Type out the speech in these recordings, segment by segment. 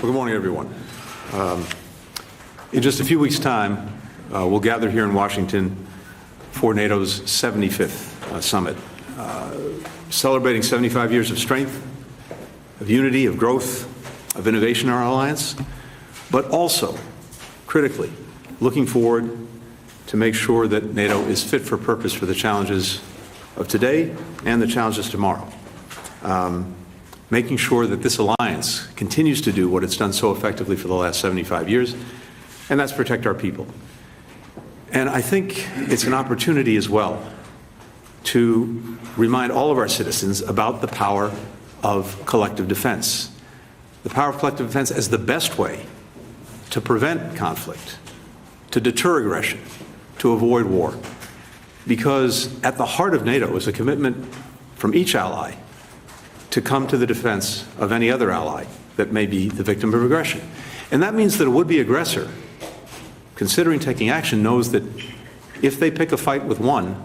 Well, good morning, everyone. In just a few weeks' time, we'll gather here in Washington for NATO's 75th summit, celebrating 75 years of strength, of unity, of growth, of innovation in our alliance, but also, critically, looking forward to make sure that NATO is fit for purpose for the challenges of today and the challenges tomorrow. Making sure that this alliance continues to do what it's done so effectively for the last 75 years, and that's protect our people. And I think it's an opportunity as well to remind all of our citizens about the power of collective defense. The power of collective defense as the best way to prevent conflict, to deter aggression, to avoid war. Because at the heart of NATO is a commitment from each ally to come to the defense of any other ally that may be the victim of aggression. And that means that a would-be aggressor, considering taking action, knows that if they pick a fight with one,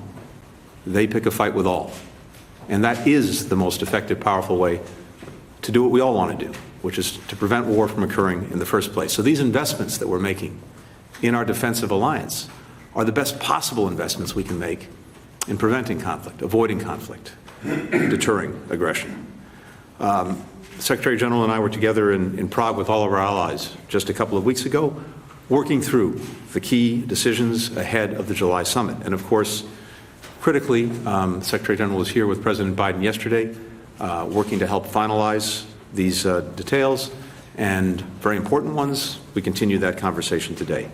they pick a fight with all. And that is the most effective, powerful way to do what we all want to do, which is to prevent war from occurring in the first place. So these investments that we're making in our defensive alliance are the best possible investments we can make in preventing conflict, avoiding conflict, deterring aggression. The Secretary General and I were together in Prague with all of our allies just a couple of weeks ago, working through the key decisions ahead of the July summit. And of course, critically, the Secretary General was here with President Biden yesterday, working to help finalize these details, and very important ones. We continue that conversation today.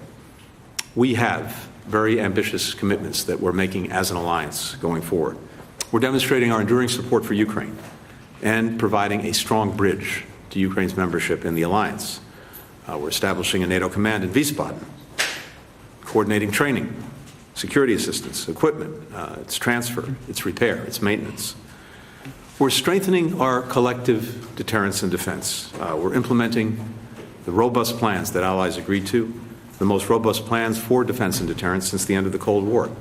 We have very ambitious commitments that we're making as an alliance going forward. We're demonstrating our enduring support for Ukraine and providing a strong bridge to Ukraine's membership in the alliance. We're establishing a NATO command in Wiesbaden, coordinating training, security assistance, equipment, its transfer, its repair, its maintenance. We're strengthening our collective deterrence and defense. We're implementing the robust plans that allies agreed to, the most robust plans for defense and deterrence since the end of the Cold War,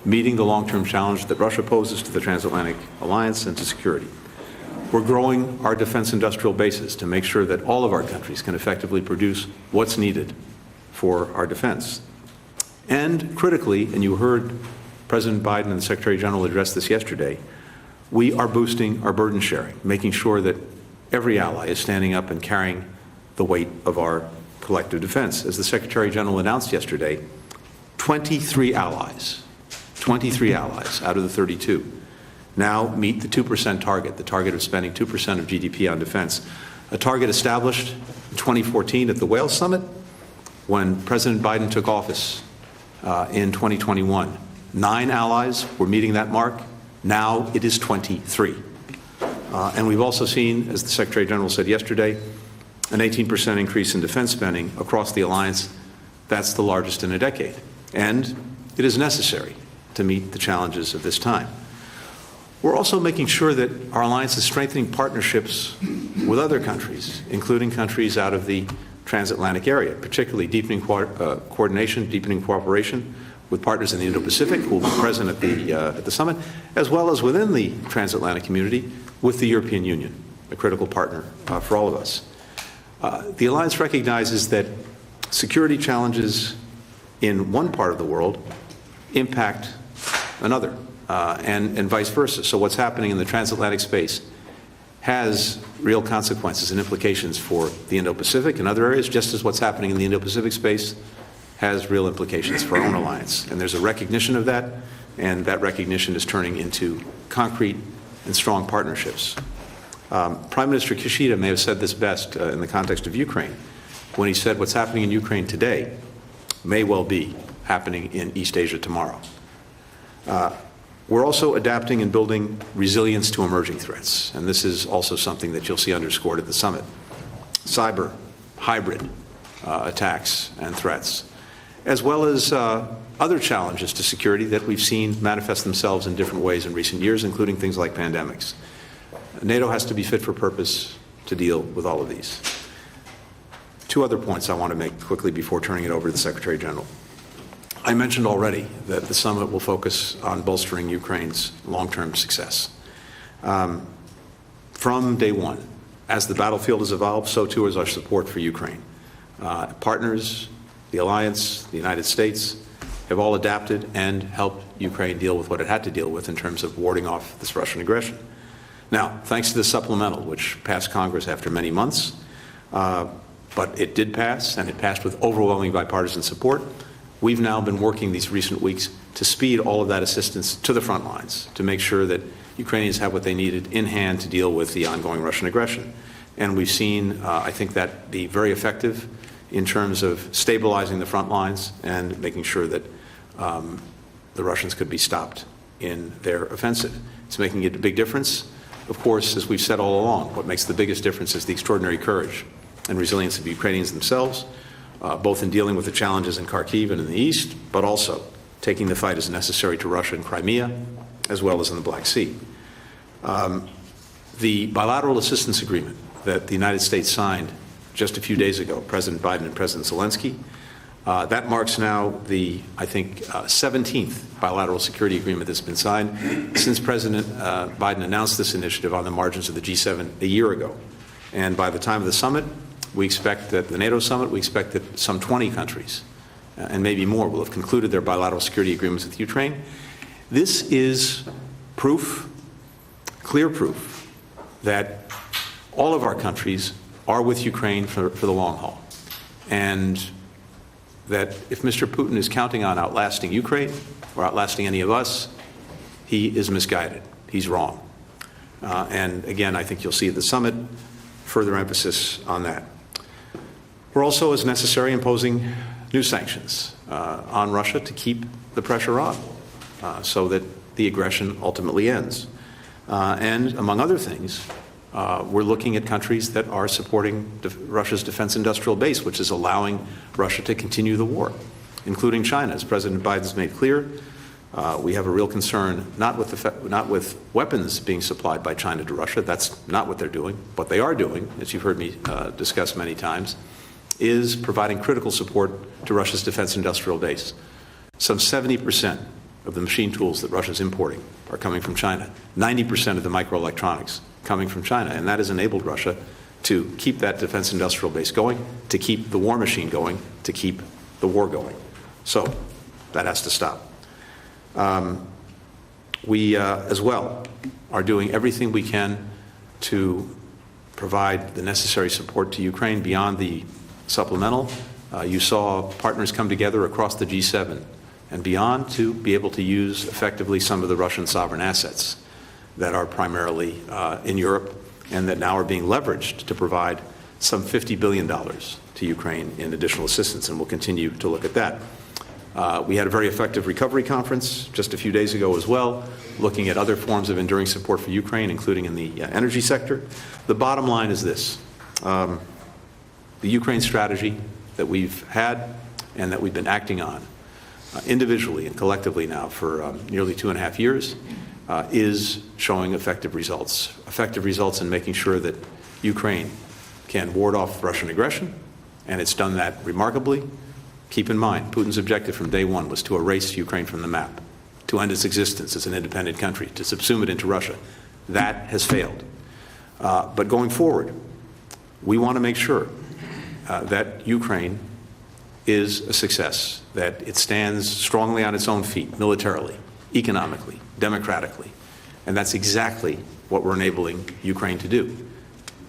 meeting the long-term challenge that Russia poses to the transatlantic alliance and to security. We're growing our defense industrial bases to make sure that all of our countries can effectively produce what's needed for our defense. And critically, and you heard President Biden and the Secretary General address this yesterday, we are boosting our burden sharing, making sure that every ally is standing up and carrying the weight of our collective defense. As the Secretary General announced yesterday, 23 allies out of the 32 now meet the 2% target, the target of spending 2% of GDP on defense, a target established in 2014 at the Wales Summit when President Biden took office in 2021. 9 allies were meeting that mark. Now it is 23. And we've also seen, as the Secretary General said yesterday, an 18% increase in defense spending across the alliance. That's the largest in a decade. And it is necessary to meet the challenges of this time. We're also making sure that our alliance is strengthening partnerships with other countries, including countries out of the transatlantic area, particularly deepening coordination, deepening cooperation with partners in the Indo-Pacific who will be present at the summit, as well as within the transatlantic community with the European Union, a critical partner for all of us. The alliance recognizes that security challenges in one part of the world impact another, and vice versa. So what's happening in the transatlantic space has real consequences and implications for the Indo-Pacific and other areas, just as what's happening in the Indo-Pacific space has real implications for our own alliance. And there's a recognition of that, and that recognition is turning into concrete and strong partnerships. Prime Minister Kishida may have said this best in the context of Ukraine, when he said what's happening in Ukraine today may well be happening in East Asia tomorrow. We're also adapting and building resilience to emerging threats, and this is also something that you'll see underscored at the summit. Cyber, hybrid attacks and threats, as well as other challenges to security that we've seen manifest themselves in different ways in recent years, including things like pandemics. NATO has to be fit for purpose to deal with all of these. 2 other points I want to make quickly before turning it over to the Secretary General. I mentioned already that the summit will focus on bolstering Ukraine's long-term success. From day one, As the battlefield has evolved, so too is our support for Ukraine. Partners, the alliance, the United States, have all adapted and helped Ukraine deal with what it had to deal with in terms of warding off this Russian aggression. Now, thanks to the supplemental, which passed Congress after many months, but it did pass, and it passed with overwhelming bipartisan support, we've now been working these recent weeks to speed all of that assistance to the front lines, to make sure that Ukrainians have what they needed in hand to deal with the ongoing Russian aggression. And we've seen, I think, that be very effective in terms of stabilizing the front lines and making sure that the Russians could be stopped in their offensive. It's making a big difference. Of course, as we've said all along, what makes the biggest difference is the extraordinary courage and resilience of the Ukrainians themselves, both in dealing with the challenges in Kharkiv and in the east, but also taking the fight as necessary to Russia in Crimea, as well as in the Black Sea. The bilateral assistance agreement that the United States signed just a few days ago, President Biden and President Zelensky, that marks now the, I think, 17th bilateral security agreement that's been signed since President Biden announced this initiative on the margins of the G7 a year ago. And by the time of the summit, we expect that the NATO summit, we expect that some 20 countries and maybe more will have concluded their bilateral security agreements with Ukraine. This is proof, clear proof, that all of our countries are with Ukraine for the long haul. And that if Mr. Putin is counting on outlasting Ukraine or outlasting any of us, he is misguided. He's wrong. And again, I think you'll see at the summit further emphasis on that. We're also, as necessary, imposing new sanctions on Russia to keep the pressure on so that the aggression ultimately ends. And among other things, we're looking at countries that are supporting Russia's defense industrial base, which is allowing Russia to continue the war, including China. As President Biden's made clear, we have a real concern not with weapons being supplied by China to Russia. That's not what they're doing. What they are doing, as you've heard me discuss many times, is providing critical support to Russia's defense industrial base. Some 70% of the machine tools that Russia's importing are coming from China. 90% of the microelectronics coming from China, and that has enabled Russia to keep that defense industrial base going, to keep the war machine going, to keep the war going. So that has to stop. We, as well, are doing everything we can to provide the necessary support to Ukraine beyond the supplemental. You saw partners come together across the G7 and beyond to be able to use effectively some of the Russian sovereign assets that are primarily in Europe and that now are being leveraged to provide some $50 billion to Ukraine in additional assistance, and we'll continue to look at that. We had a very effective recovery conference just a few days ago as well, looking at other forms of enduring support for Ukraine, including in the energy sector. The bottom line is this. The Ukraine strategy that we've had and that we've been acting on individually and collectively now for nearly 2.5 years is showing effective results in making sure that Ukraine can ward off Russian aggression, and it's done that remarkably. Keep in mind, Putin's objective from day one was to erase Ukraine from the map, to end its existence as an independent country, to subsume it into Russia. That has failed. But going forward, we want to make sure that Ukraine is a success, that it stands strongly on its own feet, militarily, economically, democratically. And that's exactly what we're enabling Ukraine to do.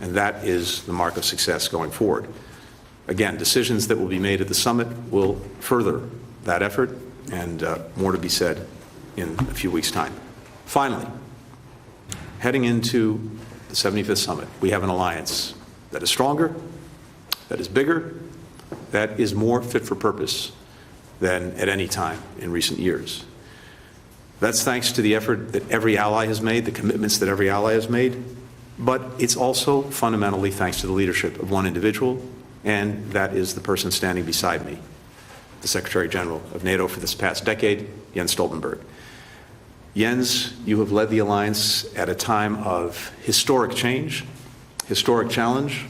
And that is the mark of success going forward. Again, decisions that will be made at the summit will further that effort, and more to be said in a few weeks' time. Finally, heading into the 75th summit, we have an alliance that is stronger, that is bigger, that is more fit for purpose than at any time in recent years. That's thanks to the effort that every ally has made, the commitments that every ally has made, but it's also fundamentally thanks to the leadership of one individual, and that is the person standing beside me, the Secretary General of NATO for this past decade, Jens Stoltenberg. Jens, you have led the alliance at a time of historic change, historic challenge,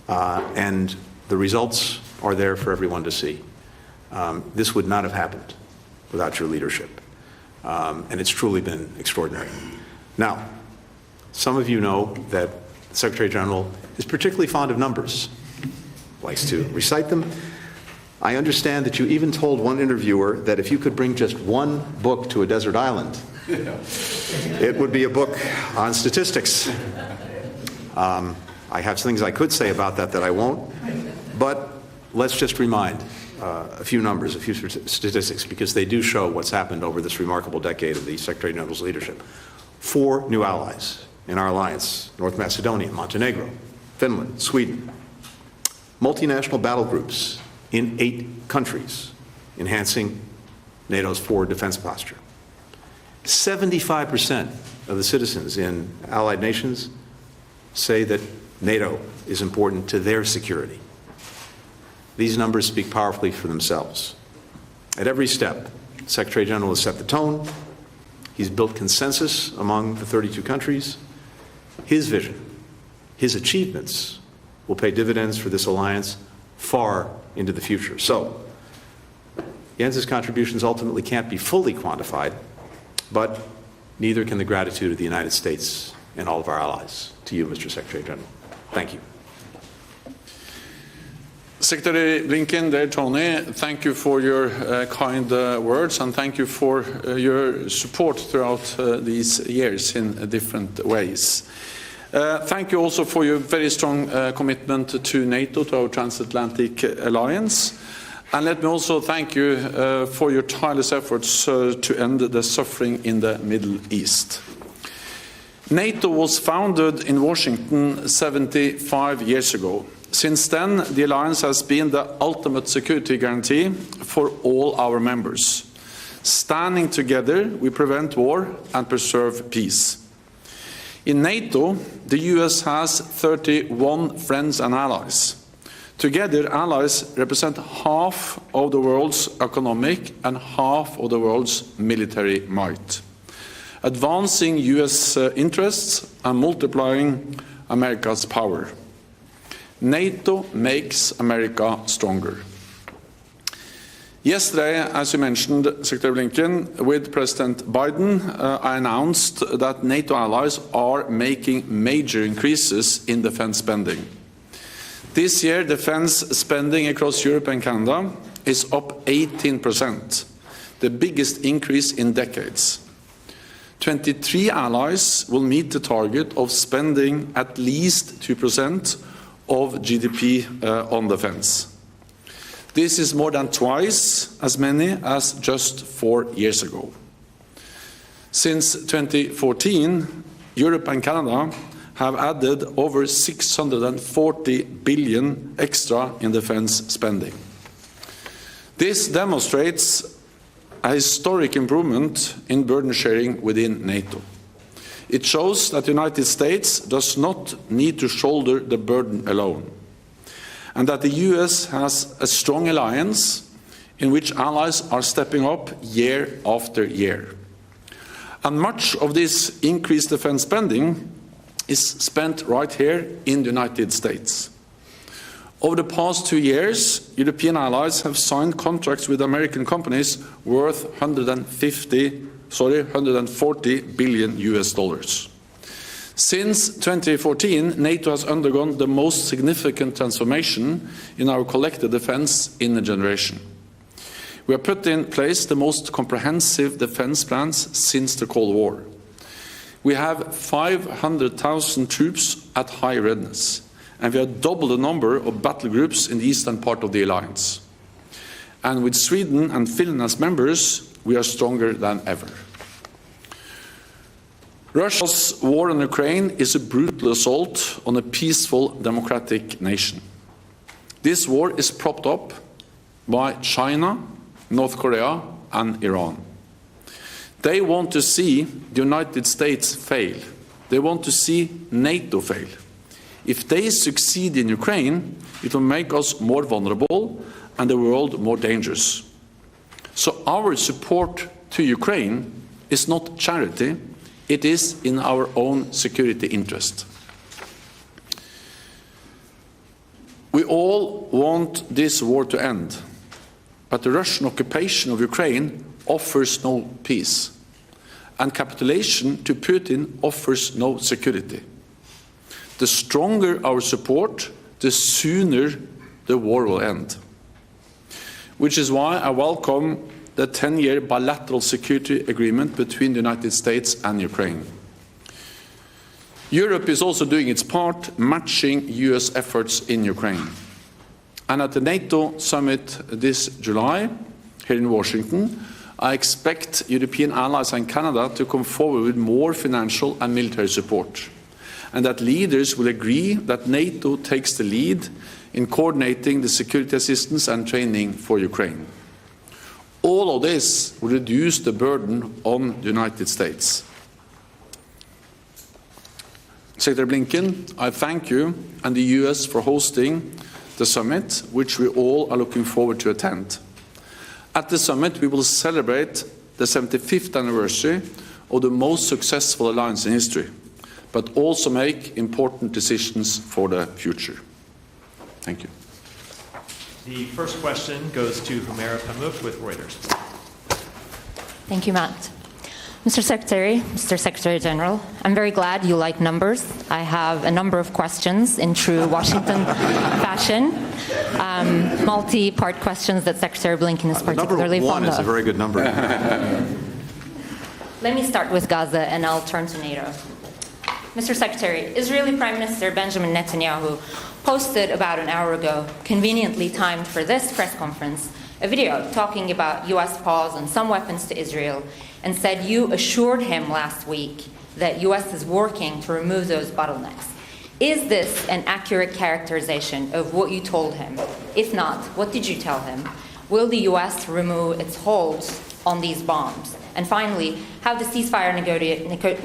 and the results are there for everyone to see. This would not have happened without your leadership, and it's truly been extraordinary. Now, some of you know that the The Secretary General is particularly fond of numbers, likes to recite them. I understand that you even told one interviewer that if you could bring just one book to a desert island, it would be a book on statistics. I have things I could say about that I won't, but let's just remind a few numbers, a few statistics, because they do show what's happened over this remarkable decade of the Secretary General's leadership. 4 new allies in our alliance: North Macedonia, Montenegro, Finland, Sweden. Multinational battle groups in 8 countries, enhancing NATO's forward defense posture. 75% of the citizens in allied nations say that NATO is important to their security. These numbers speak powerfully for themselves. At every step, the Secretary General has set the tone. He's built consensus among the 32 countries. His vision, his achievements will pay dividends for this alliance far into the future. So, Jens's contributions ultimately can't be fully quantified, but neither can the gratitude of the United States and all of our allies. To you, Mr. Secretary General. Thank you. Secretary Blinken, dear Tony, thank you for your kind words, and thank you for your support throughout these years in different ways. Thank you also for your very strong commitment to NATO, to our transatlantic alliance. And let me also thank you for your tireless efforts to end the suffering in the Middle East. NATO was founded in Washington 75 years ago. Since then, the alliance has been the ultimate security guarantee for all our members. Standing together, we prevent war and preserve peace. In NATO, the US has 31 friends and allies. Together, allies represent half of the world's economic and half of the world's military might, advancing US interests and multiplying America's power. NATO makes America stronger. Yesterday, as you mentioned, Secretary Blinken, with President Biden, I announced that NATO allies are making major increases in defense spending. This year, defense spending across Europe and Canada is up 18%, the biggest increase in decades. 23 allies will meet the target of spending at least 2% of GDP on defense. This is more than twice as many as just 4 years ago. Since 2014, Europe and Canada have added over 640 billion extra in defense spending. This demonstrates a historic improvement in burden sharing within NATO. It shows that the United States does not need to shoulder the burden alone, and that the US has a strong alliance in which allies are stepping up year after year. And much of this increased defense spending is spent right here in the United States. Over the past 2 years, European allies have signed contracts with American companies worth 140 billion US dollars. Since 2014, NATO has undergone the most significant transformation in our collective defense in a generation. We have put in place the most comprehensive defense plans since the Cold War. We have 500,000 troops at high readiness, and we have doubled the number of battle groups in the eastern part of the alliance. And with Sweden and Finland as members, we are stronger than ever. Russia's war in Ukraine is a brutal assault on a peaceful democratic nation. This war is propped up by China, North Korea, and Iran. They want to see the United States fail. They want to see NATO fail. If they succeed in Ukraine, it will make us more vulnerable and the world more dangerous. So our support to Ukraine is not charity, it is in our own security interest. We all want this war to end, but the Russian occupation of Ukraine offers no peace, and capitulation to Putin offers no security. The stronger our support, the sooner the war will end. Which is why I welcome the 10-year bilateral security agreement between the United States and Ukraine. Europe is also doing its part, matching US efforts in Ukraine. And at the NATO summit this July, here in Washington, I expect European allies and Canada to come forward with more financial and military support, and that leaders will agree that NATO takes the lead in coordinating the security assistance and training for Ukraine. All of this will reduce the burden on the United States. Secretary Blinken, I thank you and the US for hosting the summit, which we all are looking forward to attend. At the summit, we will celebrate the 75th anniversary of the most successful alliance in history, but also make important decisions for the future. Thank you. The first question goes to Humaira Pamuk with Reuters. Thank you, Matt. Mr. Secretary General, I'm very glad you like numbers. I have a number of questions in true Washington fashion, multi-part questions that Secretary Blinken is particularly fond of. Number 1 is a very good number. Let me start with Gaza, and I'll turn to NATO. Mr. Secretary, Israeli Prime Minister Benjamin Netanyahu posted about an hour ago, conveniently timed for this press conference, a video talking about U.S. pause on some weapons to Israel, and said you assured him last week that U.S. is working to remove those bottlenecks. Is this an accurate characterization of what you told him? If not, what did you tell him? Will the U.S. remove its holds on these bombs? And finally, have the ceasefire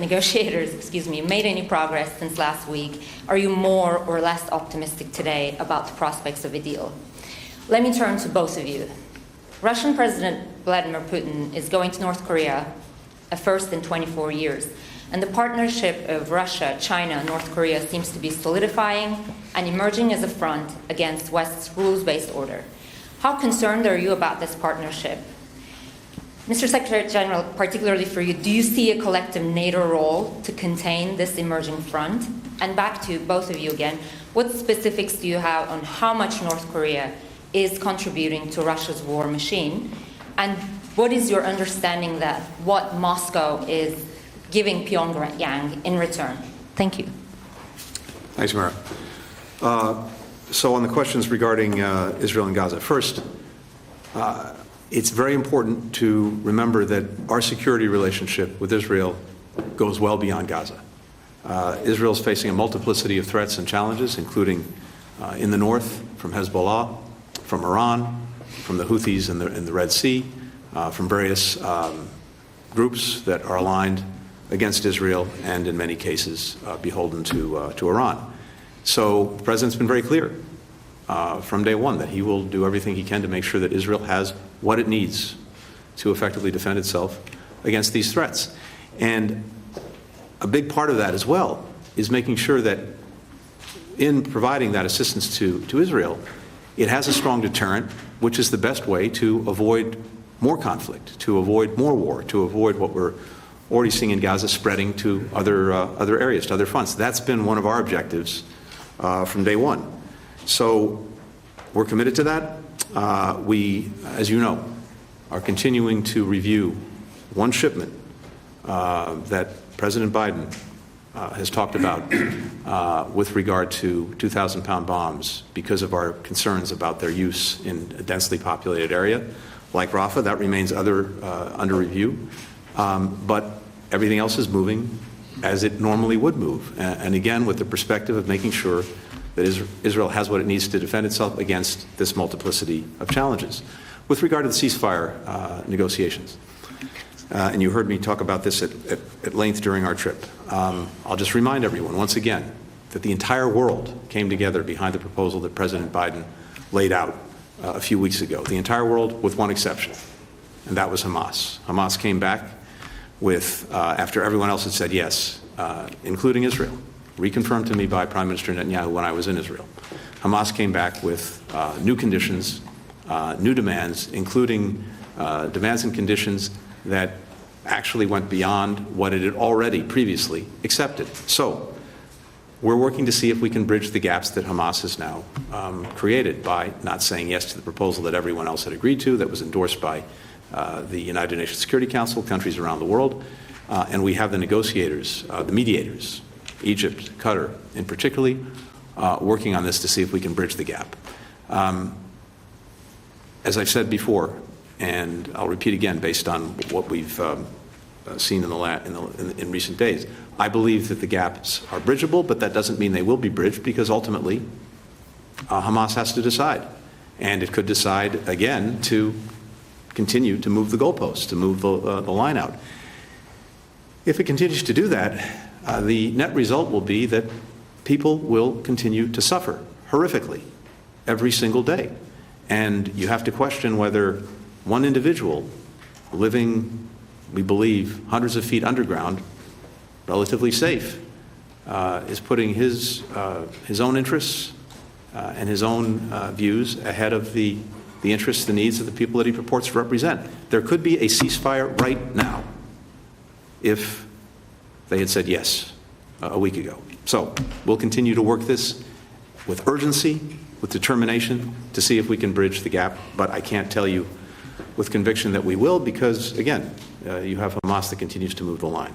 negotiators made any progress since last week? Are you more or less optimistic today about the prospects of a deal? Let me turn to both of you. Russian President Vladimir Putin is going to North Korea, a first in 24 years. And the partnership of Russia, China, and North Korea seems to be solidifying and emerging as a front against West's rules-based order. How concerned are you about this partnership? Mr. Secretary General, particularly for you, do you see a collective NATO role to contain this emerging front? And back to both of you again, what specifics do you have on how much North Korea is contributing to Russia's war machine? And what is your understanding that what Moscow is giving Pyongyang in return? Thank you. Thanks, Mara. So on the questions regarding Israel and Gaza, first, it's very important to remember that our security relationship with Israel goes well beyond Gaza. Israel is facing a multiplicity of threats and challenges, including in the north from Hezbollah, from Iran, from the Houthis in the Red Sea, from various groups that are aligned against Israel and in many cases beholden to Iran. So the President's been very clear from day one that he will do everything he can to make sure that Israel has what it needs to effectively defend itself against these threats. And a big part of that as well is making sure that in providing that assistance to Israel, it has a strong deterrent, which is the best way to avoid more conflict, to avoid more war, to avoid what we're already seeing in Gaza spreading to other areas, to other fronts. That's been one of our objectives from day one. So we're committed to that. We, as you know, are continuing to review one shipment that President Biden has talked about with regard to 2,000-pound bombs because of our concerns about their use in a densely populated area like Rafah. That remains under review. But everything else is moving as it normally would move. And again, with the perspective of making sure that Israel has what it needs to defend itself against this multiplicity of challenges. With regard to the ceasefire negotiations, and you heard me talk about this at length during our trip, I'll just remind everyone once again that the entire world came together behind the proposal that President Biden laid out a few weeks ago. The entire world, with one exception, and that was Hamas. Hamas came back with, after everyone else had said yes, including Israel, reconfirmed to me by Prime Minister Netanyahu when I was in Israel. Hamas came back with new conditions, new demands, including demands and conditions that actually went beyond what it had already previously accepted. So we're working to see if we can bridge the gaps that Hamas has now created by not saying yes to the proposal that everyone else had agreed to, that was endorsed by the United Nations Security Council, countries around the world. And we have the negotiators, the mediators, Egypt, Qatar in particular, working on this to see if we can bridge the gap. As I've said before, and I'll repeat again based on what we've seen in recent days, I believe that the gaps are bridgeable, but that doesn't mean they will be bridged, because ultimately Hamas has to decide. And it could decide again to continue to move the goalposts, to move the line out. If it continues to do that, the net result will be that people will continue to suffer horrifically every single day. And you have to question whether one individual living, we believe, hundreds of feet underground, relatively safe, is putting his own interests and his own views ahead of the interests, the needs of the people that he purports to represent. There could be a ceasefire right now if they had said yes a week ago. So we'll continue to work this with urgency, with determination, to see if we can bridge the gap. But I can't tell you with conviction that we will, because, again, you have Hamas that continues to move the line.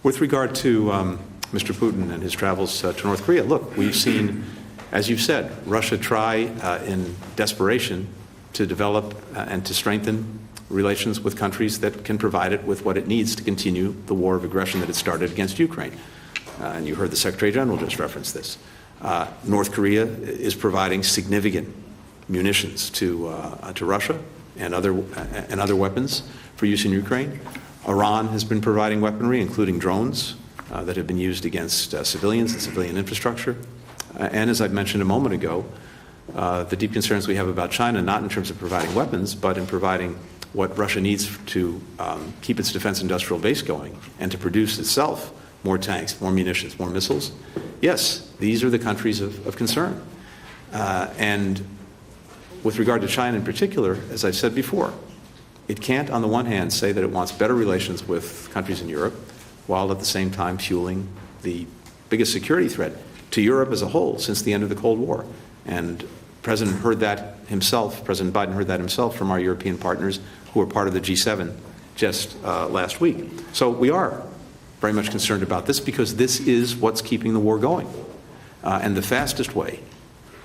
With regard to Mr. Putin and his travels to North Korea, look, we've seen, as you've said, Russia try in desperation to develop and to strengthen relations with countries that can provide it with what it needs to continue the war of aggression that it started against Ukraine. And you heard the Secretary General just reference this. North Korea is providing significant munitions to Russia and other weapons for use in Ukraine. Iran has been providing weaponry, including drones, that have been used against civilians and civilian infrastructure. And as I've mentioned a moment ago, the deep concerns we have about China, not in terms of providing weapons, but in providing what Russia needs to keep its defense industrial base going and to produce itself more tanks, more munitions, more missiles. Yes, these are the countries of concern. And with regard to China in particular, as I've said before, it can't, on the one hand, say that it wants better relations with countries in Europe, while at the same time fueling the biggest security threat to Europe as a whole since the end of the Cold War. And President Biden heard that himself from our European partners who are part of the G7 just last week. So we are very much concerned about this, because this is what's keeping the war going. And the fastest way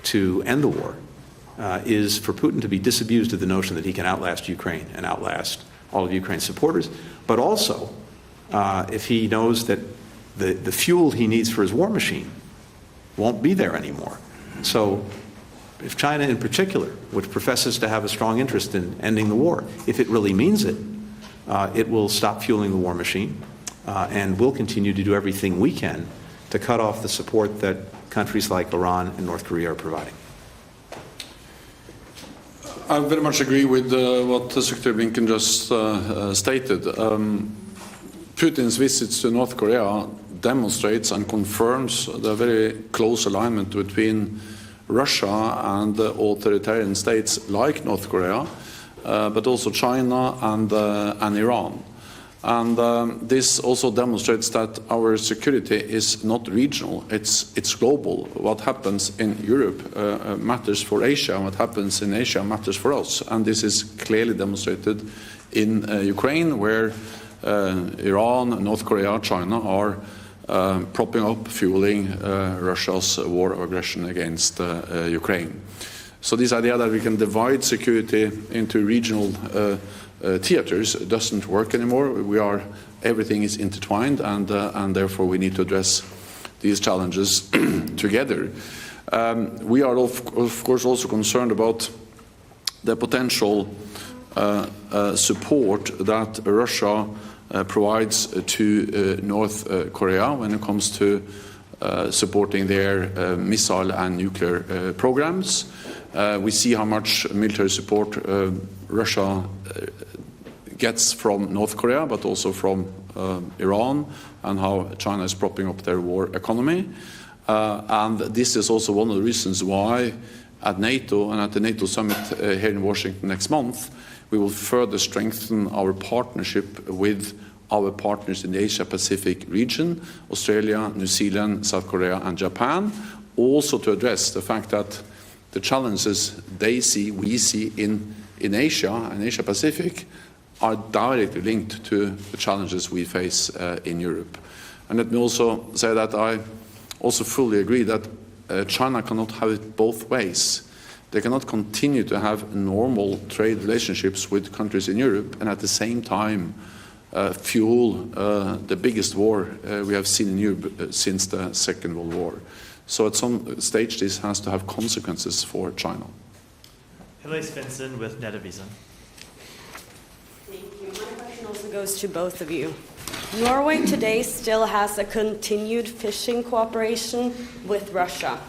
to end the war is for Putin to be disabused of the notion that he can outlast Ukraine and outlast all of Ukraine's supporters, but also if he knows that the fuel he needs for his war machine won't be there anymore. So if China in particular, which professes to have a strong interest in ending the war, if it really means it, it will stop fueling the war machine, and we'll continue to do everything we can to cut off the support that countries like Iran and North Korea are providing. I very much agree with what Secretary Blinken just stated. Putin's visits to North Korea demonstrates and confirms the very close alignment between Russia and authoritarian states like North Korea, but also China and Iran. And this also demonstrates that our security is not regional, it's global. What happens in Europe matters for Asia, and what happens in Asia matters for us. And this is clearly demonstrated in Ukraine, where Iran, North Korea, China are propping up, fueling Russia's war of aggression against Ukraine. So this idea that we can divide security into regional theaters doesn't work anymore. Everything is intertwined, and therefore we need to address these challenges together. We are of course also concerned about the potential support that Russia provides to North Korea when it comes to supporting their missile and nuclear programs. We see how much military support Russia gets from North Korea, but also from Iran, and how China is propping up their war economy. And this is also one of the reasons why at NATO and at the NATO summit here in Washington next month, we will further strengthen our partnership with our partners in the Asia-Pacific region, Australia, New Zealand, South Korea and Japan, also to address the fact that the challenges they see, we see in Asia and Asia-Pacific are directly linked to the challenges we face in Europe. And let me also say that I also fully agree that China cannot have it both ways. They cannot continue to have normal trade relationships with countries in Europe and at the same time fuel the biggest war we have seen in Europe since the Second World War. So at some stage this has to have consequences for China. Hilde Svensson with NATO. Thank you. My question also goes to both of you. Norway today still has a continued fishing cooperation with Russia.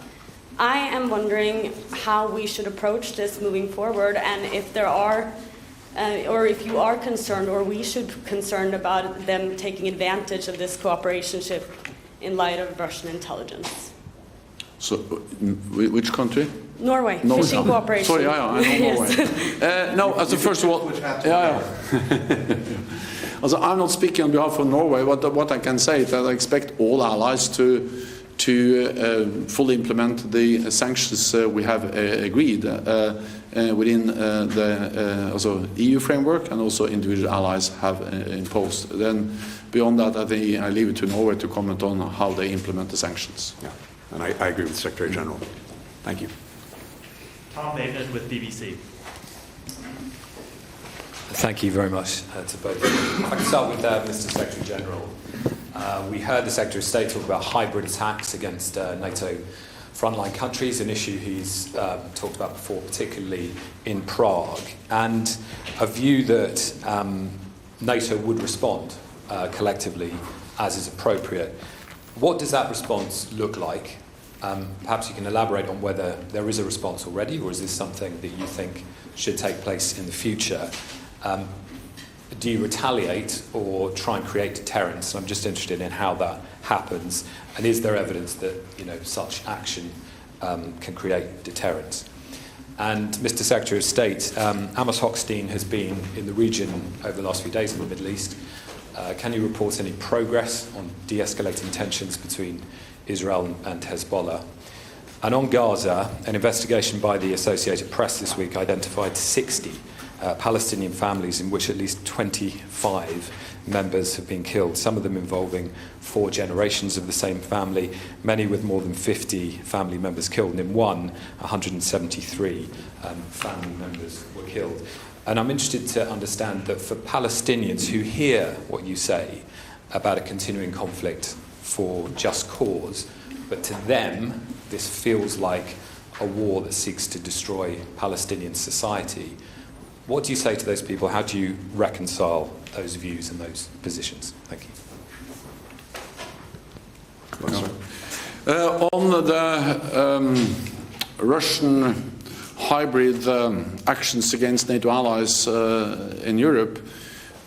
I am wondering how we should approach this moving forward, and if there are, or if you are concerned, or we should be concerned about them taking advantage of this cooperation in light of Russian intelligence. So, which country? Norway, fishing cooperation. Sorry, I know Norway. No, as first of all, Also, I'm not speaking on behalf of Norway. What I can say is that I expect all allies to fully implement the sanctions we have agreed within the also EU framework, and also individual allies have imposed. Then beyond that, I think I leave it to Norway to comment on how they implement the sanctions. Yeah, and I agree with the Secretary General. Thank you. Tom Bateman with BBC. Thank you very much to both. I can start with Mr. Secretary General. We heard the Secretary of State talk about hybrid attacks against NATO frontline countries, an issue he's talked about before, particularly in Prague, and a view that NATO would respond collectively as is appropriate. What does that response look like? Perhaps you can elaborate on whether there is a response already, or is this something that you think should take place in the future? Do you retaliate or try and create deterrence? I'm just interested in how that happens, and is there evidence that such action can create deterrence? And Mr. Secretary of State, Amos Hochstein has been in the region over the last few days in the Middle East. Can you report any progress on de-escalating tensions between Israel and Hezbollah? And on Gaza, an investigation by the Associated Press this week identified 60 Palestinian families in which at least 25 members have been killed, some of them involving 4 generations of the same family, many with more than 50 family members killed, and in one, 173 family members were killed. And I'm interested to understand that for Palestinians who hear what you say about a continuing conflict for just cause, but to them this feels like a war that seeks to destroy Palestinian society, what do you say to those people? How do you reconcile those views and those positions? Thank you. On the Russian hybrid actions against NATO allies in Europe,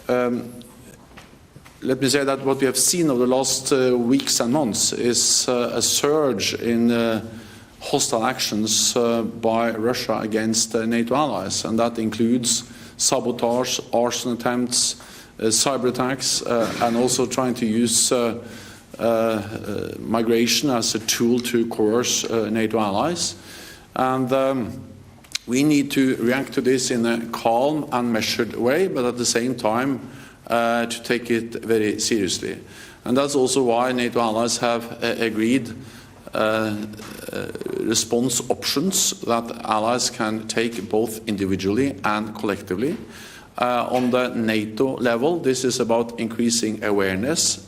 let me say that what we have seen over the last weeks and months is a surge in hostile actions by Russia against NATO allies, and that includes sabotage, arson attempts, cyber attacks, and also trying to use migration as a tool to coerce NATO allies. And we need to react to this in a calm and measured way, but at the same time to take it very seriously. And that's also why NATO allies have agreed response options that allies can take both individually and collectively. On the NATO level, this is about increasing awareness,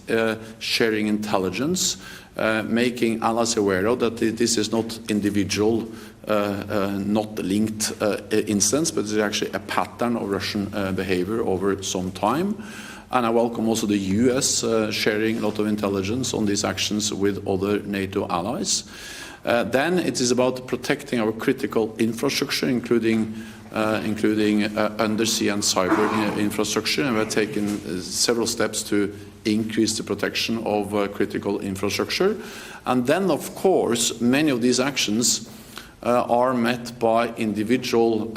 sharing intelligence, making allies aware of that this is not individual, not linked instance, but it's actually a pattern of Russian behavior over some time. And I welcome also the US sharing a lot of intelligence on these actions with other NATO allies. Then it is about protecting our critical infrastructure, including undersea and cyber infrastructure, and we're taking several steps to increase the protection of critical infrastructure. And then, of course, many of these actions are met by individual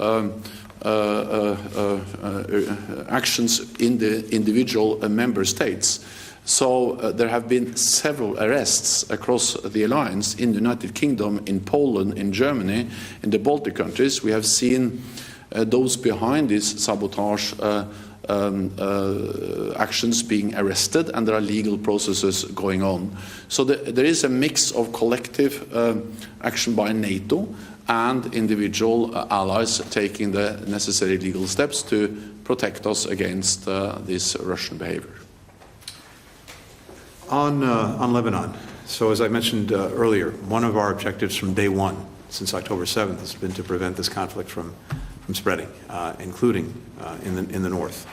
actions in the individual member states. So there have been several arrests across the alliance in the United Kingdom, in Poland, in Germany, in the Baltic countries. We have seen those behind this sabotage actions being arrested, and there are legal processes going on. So there is a mix of collective action by NATO and individual allies taking the necessary legal steps to protect us against this Russian behavior. On Lebanon, so as I mentioned earlier, one of our objectives from day one, since October 7th, has been to prevent this conflict from spreading, including in the north.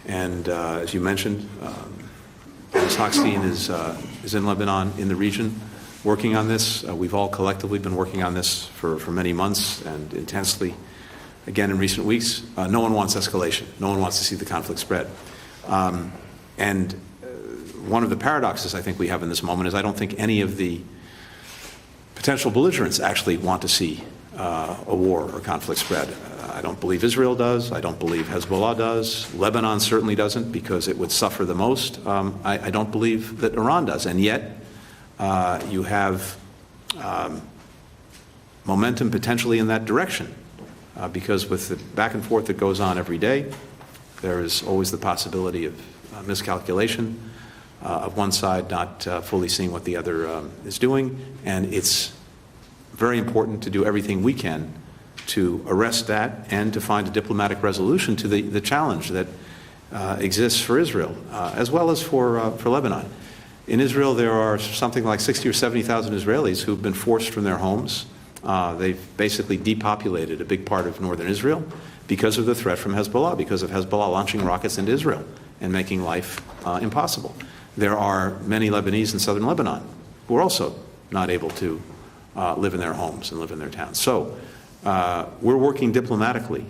And as you mentioned, Ms. Hochstein is in Lebanon, in the region, working on this. We've all collectively been working on this for many months and intensely, again, in recent weeks. No one wants escalation. No one wants to see the conflict spread. And one of the paradoxes I think we have in this moment is I don't think any of the potential belligerents actually want to see a war or conflict spread. I don't believe Israel does. I don't believe Hezbollah does. Lebanon certainly doesn't, because it would suffer the most. I don't believe that Iran does. And yet you have momentum potentially in that direction, because with the back and forth that goes on every day, there is always the possibility of miscalculation, of one side not fully seeing what the other is doing. And it's very important to do everything we can to arrest that and to find a diplomatic resolution to the challenge that exists for Israel, as well as for Lebanon. In Israel, there are something like 60 or 70,000 Israelis who've been forced from their homes. They've basically depopulated a big part of northern Israel because of the threat from Hezbollah, because of Hezbollah launching rockets into Israel and making life impossible. There are many Lebanese in southern Lebanon who are also not able to live in their homes and live in their towns. So we're working diplomatically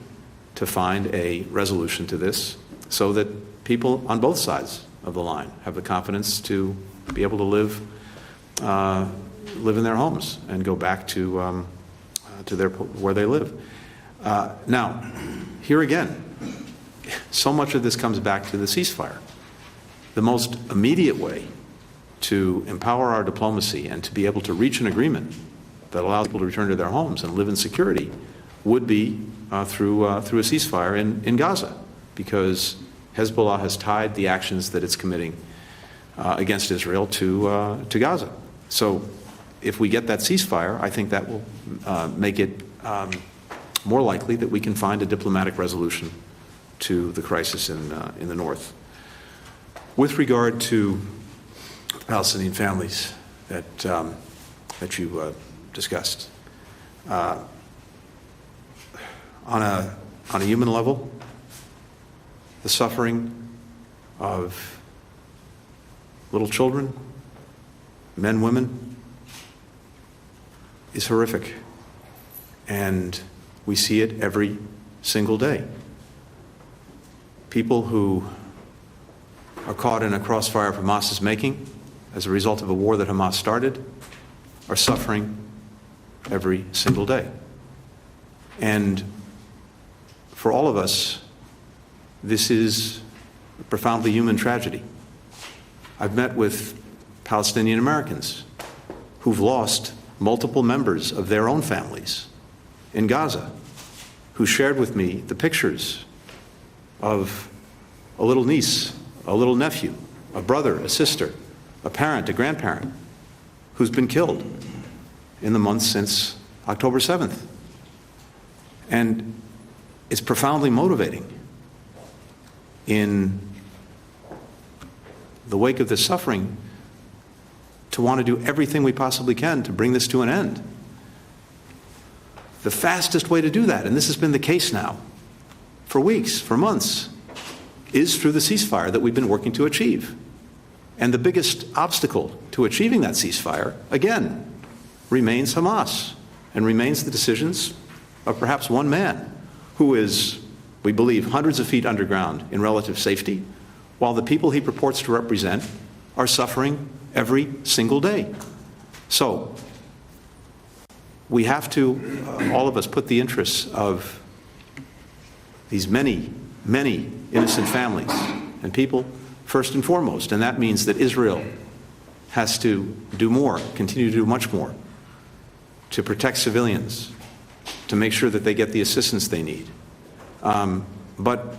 to find a resolution to this so that people on both sides of the line have the confidence to be able to live in their homes and go back to where they live. Now, here again, so much of this comes back to the ceasefire. The most immediate way to empower our diplomacy and to be able to reach an agreement that allows people to return to their homes and live in security would be through a ceasefire in Gaza, because Hezbollah has tied the actions that it's committing against Israel to Gaza. So if we get that ceasefire, I think that will make it more likely that we can find a diplomatic resolution to the crisis in the north. With regard to Palestinian families that you discussed, on a human level, the suffering of little children, men, women, is horrific, and we see it every single day. People who are caught in a crossfire of Hamas's making as a result of a war that Hamas started are suffering every single day. And for all of us, this is a profoundly human tragedy. I've met with Palestinian Americans who've lost multiple members of their own families in Gaza, who shared with me the pictures of a little niece, a little nephew, a brother, a sister, a parent, a grandparent, who's been killed in the months since October 7th. And it's profoundly motivating in the wake of this suffering to want to do everything we possibly can to bring this to an end. The fastest way to do that, and this has been the case now for weeks, for months, is through the ceasefire that we've been working to achieve. And the biggest obstacle to achieving that ceasefire, again, remains Hamas and remains the decisions of perhaps one man who is, we believe, hundreds of feet underground in relative safety, while the people he purports to represent are suffering every single day. So we have to, all of us, put the interests of these many, many innocent families and people first and foremost. And that means that Israel has to do more, continue to do much more, to protect civilians, to make sure that they get the assistance they need. But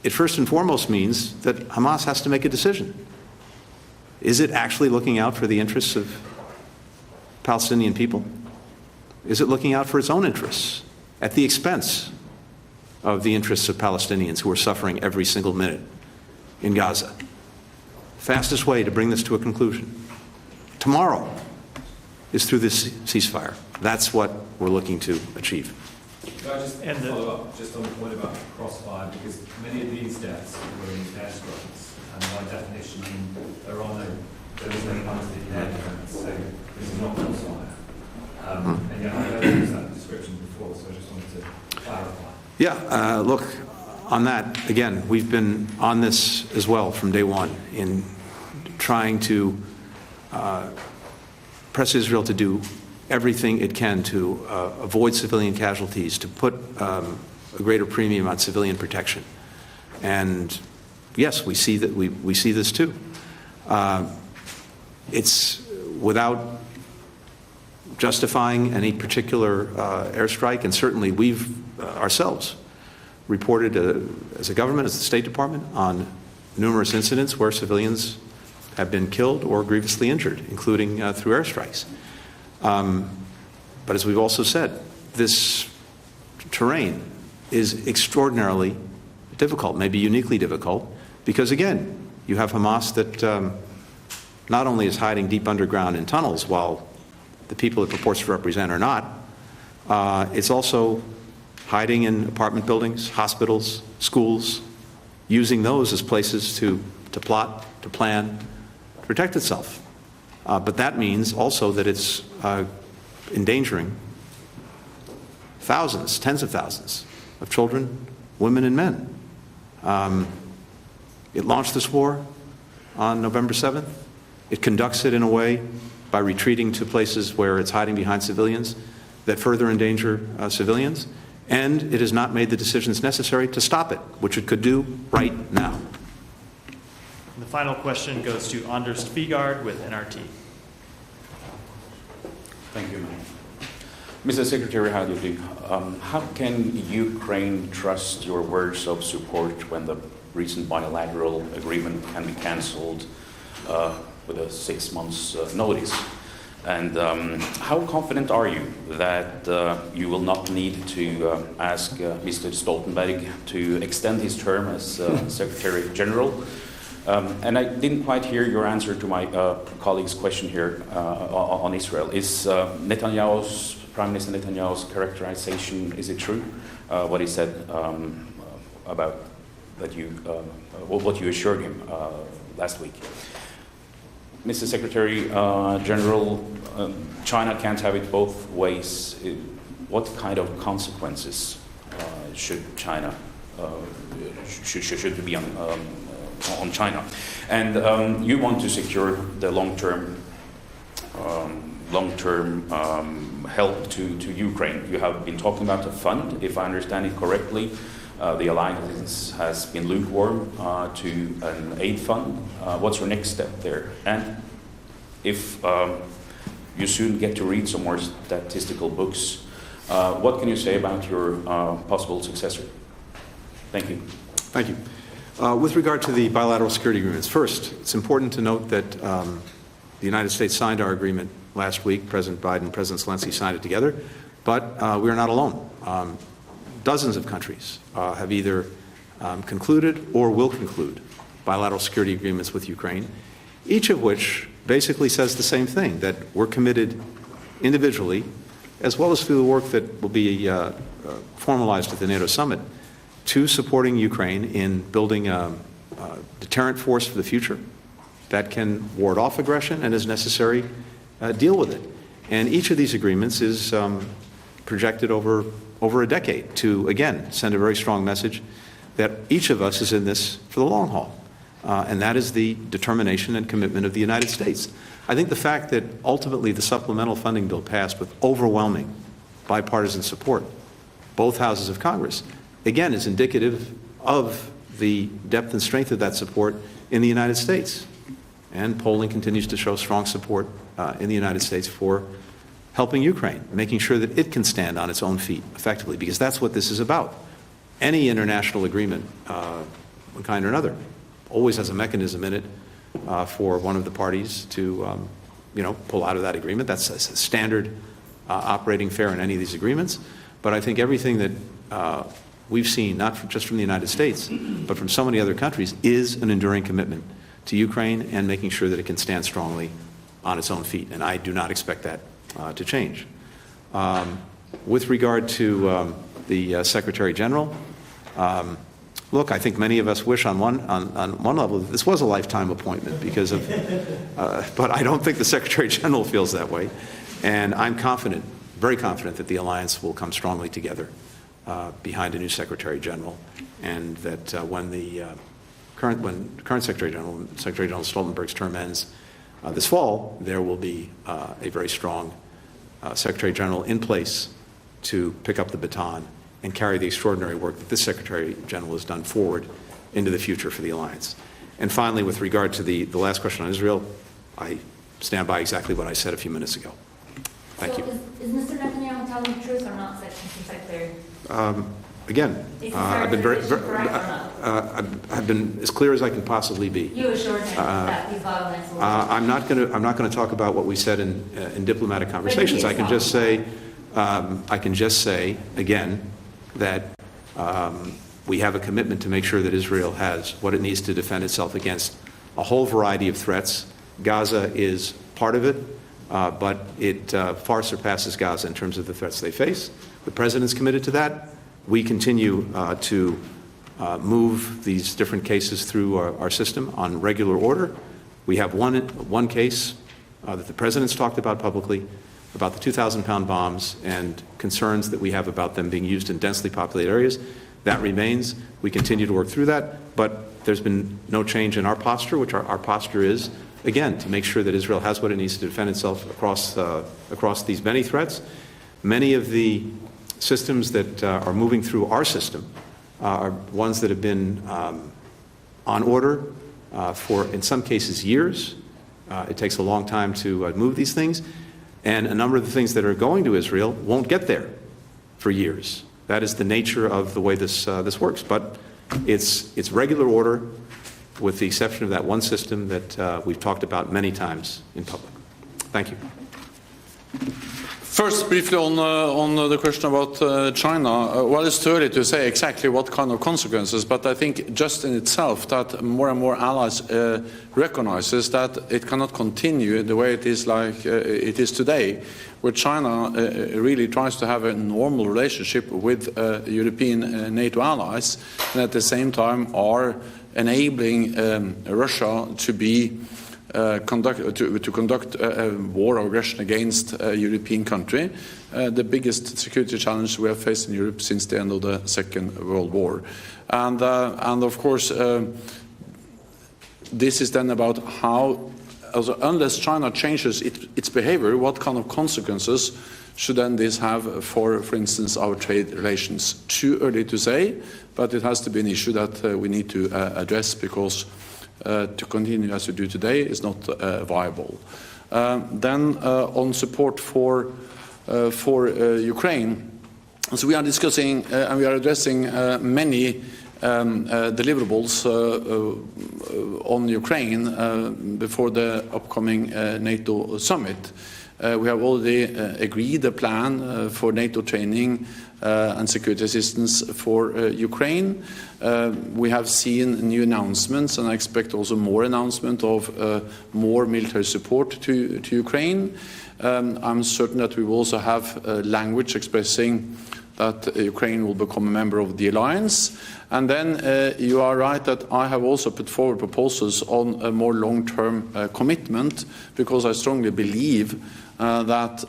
it first and foremost means that Hamas has to make a decision. Is it actually looking out for the interests of Palestinian people? Is it looking out for its own interests at the expense of the interests of Palestinians who are suffering every single minute in Gaza? Fastest way to bring this to a conclusion tomorrow is through this ceasefire. That's what we're looking to achieve. Can I just follow up just on the point about crossfire, because many of these deaths were in airstrikes, and by definition there is no Palestinian air defense, so this is not crossfire. And yet I heard that description before, so I just wanted to clarify. Yeah, look, on that, again, we've been on this as well from day one in trying to press Israel to do everything it can to avoid civilian casualties, to put a greater premium on civilian protection. And yes, we see that we see this too. It's without justifying any particular airstrike, and certainly we've ourselves reported as a government, as the State Department, on numerous incidents where civilians have been killed or grievously injured, including through airstrikes. But as we've also said, this terrain is extraordinarily difficult, maybe uniquely difficult, because again, you have Hamas that not only is hiding deep underground in tunnels while the people it purports to represent are not, it's also hiding in apartment buildings, hospitals, schools, using those as places to plot, to plan, to protect itself. But that means also that it's endangering thousands, tens of thousands of children, women, and men. It launched this war on November 7th. It conducts it in a way by retreating to places where it's hiding behind civilians that further endanger civilians. And it has not made the decisions necessary to stop it, which it could do right now. And the final question goes to Anders Figard with NRT. Thank you, Mr. Secretary, how do you do? How can Ukraine trust your words of support when the recent bilateral agreement can be cancelled with a 6 months notice? And how confident are you that you will not need to ask Mr. Stoltenberg to extend his term as Secretary General? And I didn't quite hear your answer to my colleague's question here on Israel. Is Prime Minister Netanyahu's characterization, is it true, what he said about that what you assured him last week? Mr. Secretary General, China can't have it both ways. What kind of consequences should China should be on China? And you want to secure the long-term help to Ukraine. You have been talking about a fund, if I understand it correctly. The alliance has been lukewarm to an aid fund. What's your next step there? And if you soon get to read some more statistical books, what can you say about your possible successor? Thank you. Thank you. With regard to the bilateral security agreements, first, it's important to note that the United States signed our agreement last week. President Biden and President Zelensky signed it together, but we are not alone. Dozens of countries have either concluded or will conclude bilateral security agreements with Ukraine, each of which basically says the same thing, that we're committed individually, as well as through the work that will be formalized at the NATO summit, to supporting Ukraine in building a deterrent force for the future that can ward off aggression and, as necessary, deal with it. And each of these agreements is projected over a decade to, again, send a very strong message that each of us is in this for the long haul. And that is the determination and commitment of the United States. I think the fact that ultimately the supplemental funding bill passed with overwhelming bipartisan support, both houses of Congress, again, is indicative of the depth and strength of that support in the United States. And polling continues to show strong support in the United States for helping Ukraine, making sure that it can stand on its own feet effectively, because that's what this is about. Any international agreement, one kind or another, always has a mechanism in it for one of the parties to, pull out of that agreement. That's a standard operating fare in any of these agreements. But I think everything that we've seen, not just from the United States, but from so many other countries, is an enduring commitment to Ukraine and making sure that it can stand strongly on its own feet. And I do not expect that to change. With regard to the Secretary General, look, I think many of us wish on one level that this was a lifetime appointment because of, but I don't think the Secretary General feels that way. And I'm confident, very confident, that the alliance will come strongly together behind a new Secretary General, and that when the current Secretary General Stoltenberg's term ends this fall, there will be a very strong Secretary General in place to pick up the baton and carry the extraordinary work that this Secretary General has done forward into the future for the alliance. And finally, with regard to the last question on Israel, I stand by exactly what I said a few minutes ago. Thank you. Is Mr. Netanyahu telling the truth or not, Mr. Secretary? Again, I've been as clear as I can possibly be. You assured him that these violence will... I'm not going to talk about what we said in diplomatic conversations. I can just say again that we have a commitment to make sure that Israel has what it needs to defend itself against a whole variety of threats. Gaza is part of it, but it far surpasses Gaza in terms of the threats they face. The President's committed to that. We continue to move these different cases through our system on regular order. We have one case that the President's talked about publicly, about the 2,000-pound bombs and concerns that we have about them being used in densely populated areas. That remains. We continue to work through that, but there's been no change in our posture, which our posture is, again, to make sure that Israel has what it needs to defend itself across these many threats. Many of the systems that are moving through our system are ones that have been on order for, in some cases, years. It takes a long time to move these things. And a number of the things that are going to Israel won't get there for years. That is the nature of the way this works. But it's regular order, with the exception of that one system that we've talked about many times in public. Thank you. First, briefly on the question about China. Well, it's too early to say exactly what kind of consequences, but I think just in itself that more and more allies recognizes that it cannot continue the way it is like it is today, where China really tries to have a normal relationship with European NATO allies, and at the same time are enabling Russia to be conduct a war of aggression against a European country, the biggest security challenge we have faced in Europe since the end of the Second World War. And of course, this is then about how, unless China changes its behavior, what kind of consequences should then this have for instance, our trade relations? Too early to say, but it has to be an issue that we need to address, because to continue as we do today is not viable. Then on support for Ukraine, so we are discussing and we are addressing many deliverables on Ukraine before the upcoming NATO summit. We have already agreed a plan for NATO training and security assistance for Ukraine. We have seen new announcements, and I expect also more announcement of more military support to Ukraine. I'm certain that we will also have language expressing that Ukraine will become a member of the alliance. And then you are right that I have also put forward proposals on a more long-term commitment, because I strongly believe that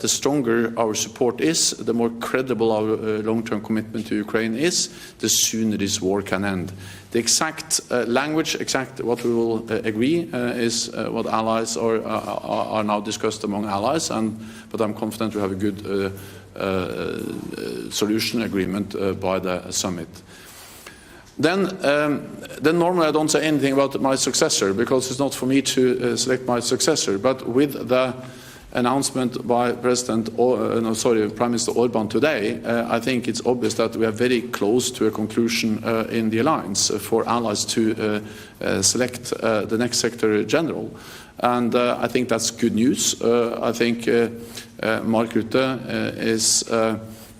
the stronger our support is, the more credible our long-term commitment to Ukraine is, the sooner this war can end. The exact language, what we will agree is what allies are now discussed among allies, but I'm confident we have a good solution agreement by the summit. Then normally I don't say anything about my successor, because it's not for me to select my successor. But with the announcement by Prime Minister Orban today, I think it's obvious that we are very close to a conclusion in the alliance for allies to select the next Secretary General. And I think that's good news. I think Mark Rutte is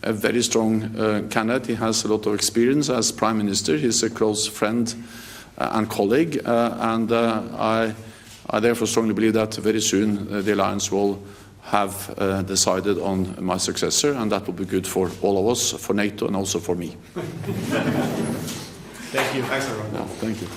a very strong candidate. He has a lot of experience as Prime Minister. He's a close friend and colleague. And I therefore strongly believe that very soon the alliance will have decided on my successor, and that will be good for all of us, for NATO and also for me. Thank you. Thanks, everyone. Yeah, thank you.